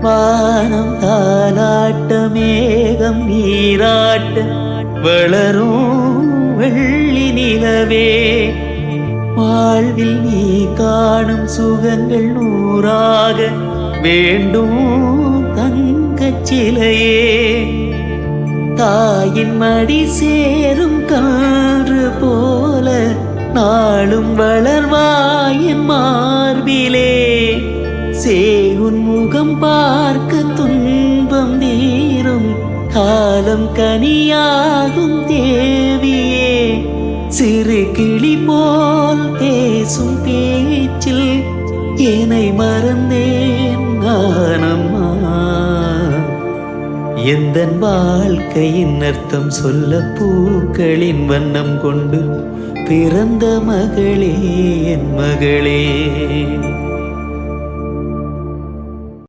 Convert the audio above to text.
வானம் தாலாட்ட மேகம் நீராட்ட வளரும் வெள்ளி நிலவே வாழ்வில் நீ காணும் சுகங்கள் நூறாக வேண்டும் தங்கச் சிலையே தாயின் மடி சேரும் காற்று போல நாளும் வளர்வாயின் மார்பிலே சேகுன் முகம் பார்க்க துன்பம் தீரும் காலம் கனியாகும் தேவியே சிறு கிளி போல் பேசும் பேச்சில் என்னை மறந்தேன் நானம்மா எந்தன் வாழ்க்கையின் அர்த்தம் சொல்ல பூக்களின் வண்ணம் கொண்டு பிறந்த மகளே என் மகளே